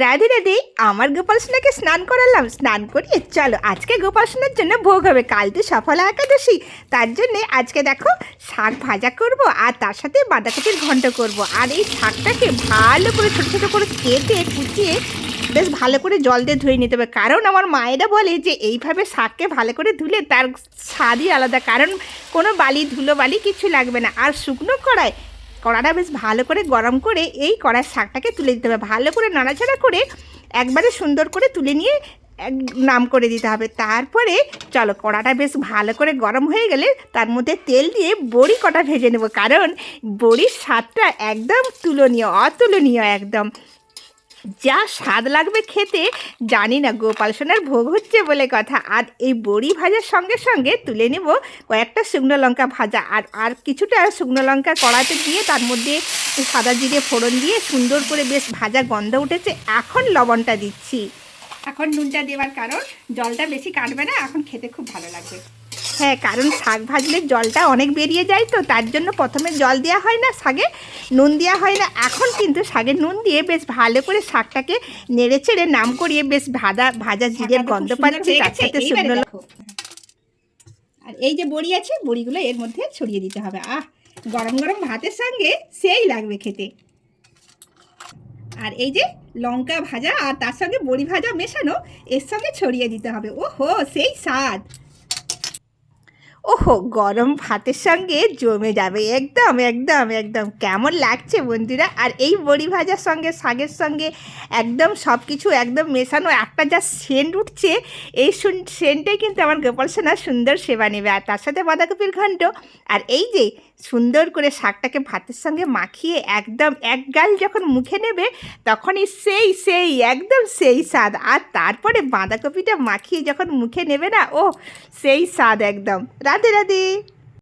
রাধে রাধে। আমার গোপাল সোনাকে স্নান করালাম, স্নান করিয়ে চলো আজকে গোপাল সোনার জন্য ভোগ হবে। কাল তো সফলা একাদশী, তার জন্যে আজকে দেখো শাক ভাজা করব আর তার সাথে বাঁধাকপির ঘন্ট করব। আর এই শাকটাকে ভালো করে ছোটো ছোটো করে কেটে কুচিয়ে বেশ ভালো করে জল দিয়ে ধুয়ে নিতে হবে। কারণ আমার মায়েরা বলে যে এইভাবে শাককে ভালো করে ধুলে তার স্বাদই আলাদা, কারণ কোনো বালি ধুলো বালি কিছু লাগবে না। আর শুকনো কড়াটা বেশ ভালো করে গরম করে এই কড়ার শাকটাকে তুলে দিতে হবে। ভালো করে নাড়াচাড়া করে একবারে সুন্দর করে তুলে নিয়ে নাম করে দিতে হবে। তারপরে চলো কড়াটা বেশ ভালো করে গরম হয়ে গেলে তার মধ্যে তেল দিয়ে বড়ি কটা ভেজে নেব, কারণ বড়ির স্বাদটা একদম অতুলনীয় একদম। যা স্বাদ লাগবে খেতে, জানি না গোপাল সোনার ভোগ হচ্ছে বলে কথা। আর এই বড়ি ভাজার সঙ্গে সঙ্গে তুলে নেব কয়েকটা শুকনো লঙ্কা ভাজা, আর কিছুটা শুকনো লঙ্কা কড়াতে দিয়ে তার মধ্যে সাদা জিরে ফোড়ন দিয়ে সুন্দর করে বেশ ভাজা গন্ধ উঠেছে। এখন লবণটা দিচ্ছি, এখন নুনটা দেওয়ার কারণ জলটা বেশি কাটবে না, এখন খেতে খুব ভালো লাগবে। হ্যাঁ, কারণ শাক ভাজলে জলটা অনেক বেরিয়ে যায়, তো তার জন্য প্রথমে জল দেওয়া হয় না, শাকে নুন দেওয়া হয় না। এখন কিন্তু শাকে নুন দিয়ে বেশ ভালো করে শাকটাকে নেড়ে চেড়ে নাম করিয়ে বেশ ভাজা জিরের গন্ধ পাচ্ছে, তার সাথে শুকনো। আর এই যে বড়ি আছে, বড়িগুলো এর মধ্যে ছড়িয়ে দিতে হবে। গরম গরম ভাতের সঙ্গে সেই লাগবে খেতে। আর এই যে লঙ্কা ভাজা আর তার সঙ্গে বড়ি ভাজা মেশানো এর সঙ্গে ছড়িয়ে দিতে হবে। ওহো, সেই স্বাদ! ওহো, গরম ভাতের সঙ্গে জমে যাবে একদম একদম একদম। কেমন লাগছে বন্ধুরা? আর এই বড়ি ভাজার সঙ্গে শাকের সঙ্গে একদম সব কিছু একদম মেশানো একটা যা সেন্ট উঠছে, এই সেন্টটাই কিন্তু আমার গোপাল সোনা সুন্দর সেবা নেবে। আর তার সাথে বাঁধাকপির ঘন্ট, আর এই যে সুন্দর করে শাকটাকে ভাতের সঙ্গে মাখিয়ে একদম এক গাল যখন মুখে নেবে তখনই সেই একদম সেই স্বাদ। আর তারপরে বাঁধাকপিটা মাখিয়ে যখন মুখে নেবে না, ও সেই স্বাদ একদম। রাধে রাধে।